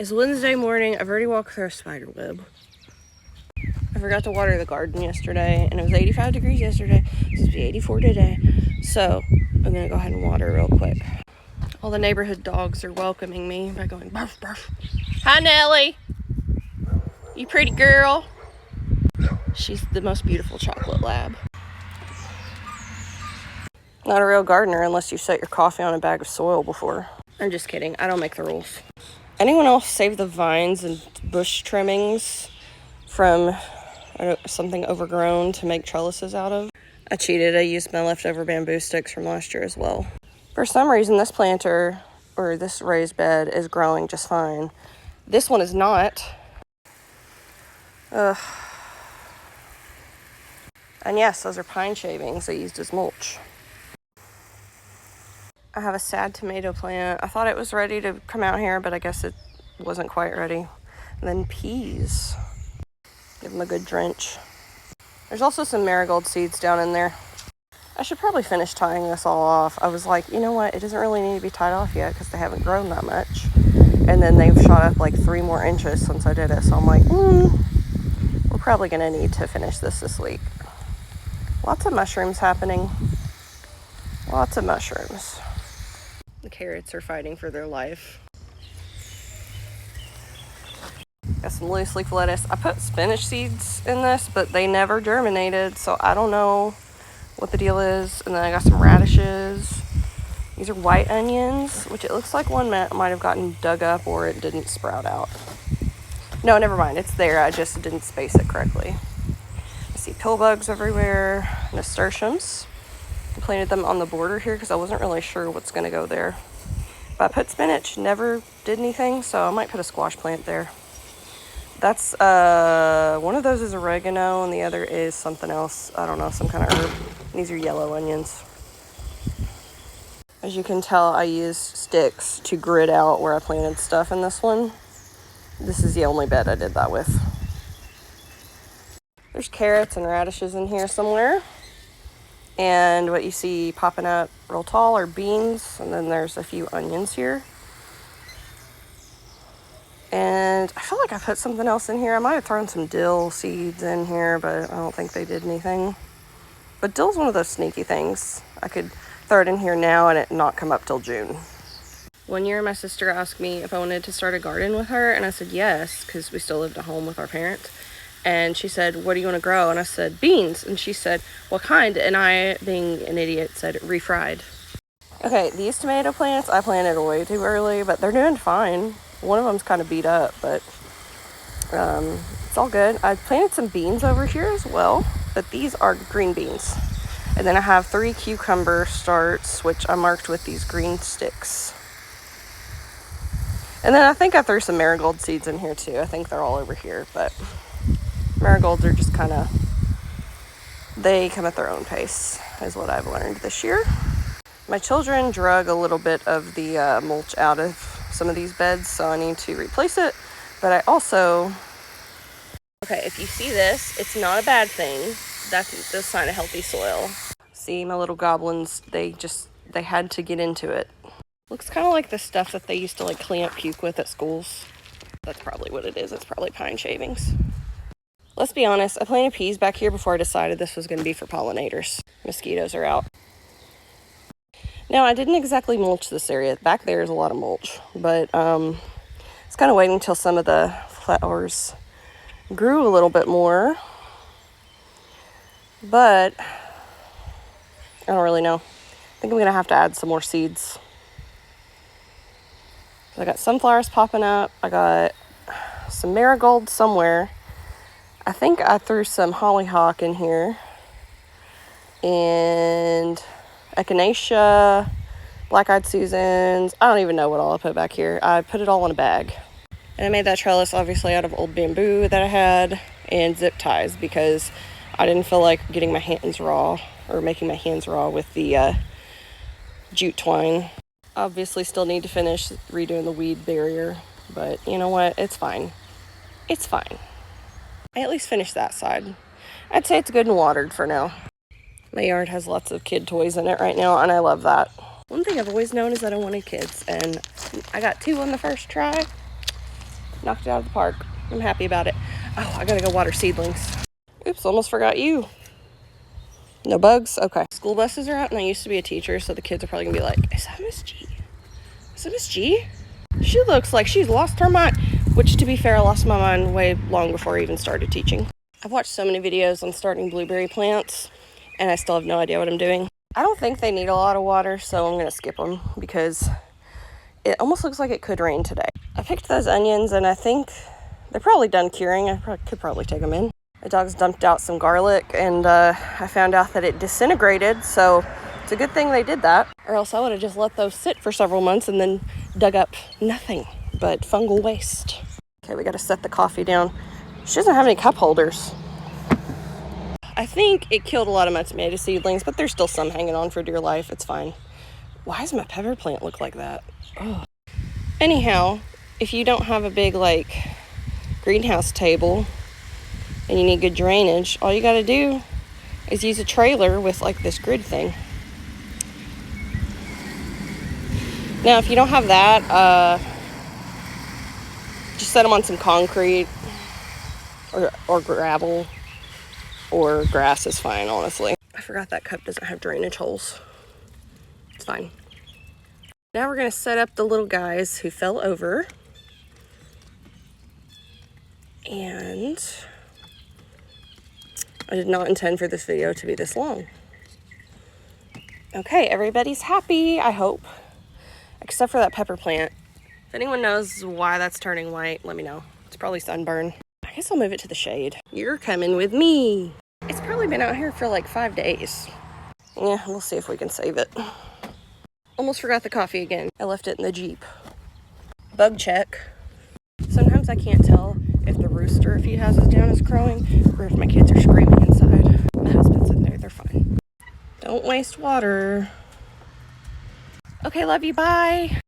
It's Wednesday morning. I've already walked through a spider web. I forgot to water the garden yesterday, and it was 85 degrees yesterday. It's supposed to be 84 today. So I'm gonna go ahead and water real quick. All the neighborhood dogs are welcoming me by going barf barf. Hi Nellie, you pretty girl. She's the most beautiful chocolate lab. Not a real gardener unless you set your coffee on a bag of soil before. I'm just kidding. I don't make the rules. Anyone else save the vines and bush trimmings from something overgrown to make trellises out of? I cheated. I used my leftover bamboo sticks from last year as well. For some reason, this planter, or this raised bed, is growing just fine. This one is not. Ugh. And yes, those are pine shavings I used as mulch. I have a sad tomato plant. I thought it was ready to come out here, but I guess it wasn't quite ready. And then peas. Give them a good drench. There's also some marigold seeds down in there. I should probably finish tying this all off. I was like, you know what? It doesn't really need to be tied off yet because they haven't grown that much. And then they've shot up like 3 more inches since I did it. So I'm like, we're probably going to need to finish this week. Lots of mushrooms happening. Lots of mushrooms. The carrots are fighting for their life. Got some loose leaf lettuce. I put spinach seeds in this, but they never germinated, so I don't know what the deal is. And then I got some radishes. These are white onions, which it looks like one might have gotten dug up or it didn't sprout out. No, never mind. It's there. I just didn't space it correctly. I see pill bugs everywhere. Nasturtiums. I planted them on the border here because I wasn't really sure what's going to go there. But I put spinach, never did anything, so I might put a squash plant there. That's, one of those is oregano and the other is something else. I don't know, some kind of herb. These are yellow onions. As you can tell, I used sticks to grid out where I planted stuff in this one. This is the only bed I did that with. There's carrots and radishes in here somewhere. And what you see popping up real tall are beans, and then there's a few onions here. And I feel like I put something else in here. I might have thrown some dill seeds in here, but I don't think they did anything. But dill's one of those sneaky things. I could throw it in here now and it not come up till June. One year, my sister asked me if I wanted to start a garden with her, and I said yes, because we still lived at home with our parents. And she said, what do you want to grow? And I said, beans. And she said, what kind? And I, being an idiot, said refried. Okay, these tomato plants I planted way too early, but they're doing fine. One of them's kind of beat up, but it's all good. I planted some beans over here as well, but these are green beans. And then I have 3 cucumber starts, which I marked with these green sticks. And then I think I threw some marigold seeds in here too. I think they're all over here, but marigolds are just kind of, they come at their own pace, is what I've learned this year. My children drug a little bit of the mulch out of some of these beds, so I need to replace it. But I also, okay, if you see this, it's not a bad thing. That's a sign of healthy soil. See, my little goblins, they had to get into it. Looks kind of like the stuff that they used to like clean up puke with at schools. That's probably what it is. It's probably pine shavings. Let's be honest, I planted peas back here before I decided this was going to be for pollinators. Mosquitoes are out. Now, I didn't exactly mulch this area. Back there is a lot of mulch, but it's kind of waiting until some of the flowers grew a little bit more. But I don't really know. I think I'm going to have to add some more seeds. So I got sunflowers popping up. I got some marigold somewhere. I think I threw some hollyhock in here. And echinacea, black-eyed Susans. I don't even know what all I put back here. I put it all in a bag. And I made that trellis obviously out of old bamboo that I had and zip ties because I didn't feel like getting my hands raw or making my hands raw with the jute twine. Obviously still need to finish redoing the weed barrier, but you know what? It's fine. It's fine. I at least finished that side. I'd say it's good and watered for now. My yard has lots of kid toys in it right now, and I love that. One thing I've always known is that I wanted kids, and I got 2 on the first try. Knocked it out of the park. I'm happy about it. Oh, I gotta go water seedlings. Oops, almost forgot you. No bugs? Okay. School buses are out, and I used to be a teacher, so the kids are probably gonna be like, is that Miss G? Is it Miss G? She looks like she's lost her mind. Which, to be fair, I lost my mind way long before I even started teaching. I've watched so many videos on starting blueberry plants, and I still have no idea what I'm doing. I don't think they need a lot of water, so I'm gonna skip them because it almost looks like it could rain today. I picked those onions, and I think they're probably done curing. I could probably take them in. The dogs dumped out some garlic, and I found out that it disintegrated, so it's a good thing they did that, or else I would have just let those sit for several months and then dug up nothing but fungal waste. Okay, we got to set the coffee down. She doesn't have any cup holders. I think it killed a lot of my tomato seedlings, but there's still some hanging on for dear life. It's fine. Why does my pepper plant look like that? Oh. Anyhow, if you don't have a big, greenhouse table and you need good drainage, all you got to do is use a trailer with, this grid thing. Now, if you don't have that, just set them on some concrete or gravel, or grass is fine, honestly. I forgot that cup doesn't have drainage holes. It's fine. Now we're going to set up the little guys who fell over. And I did not intend for this video to be this long. Okay, everybody's happy, I hope. Except for that pepper plant. If anyone knows why that's turning white, let me know. It's probably sunburn. I guess I'll move it to the shade. You're coming with me. It's probably been out here for 5 days. Yeah, we'll see if we can save it. Almost forgot the coffee again. I left it in the Jeep. Bug check. Sometimes I can't tell if the rooster, if he has his down, is crowing, or if my kids are screaming inside. My husband's in there, they're fine. Don't waste water. Okay, love you, bye.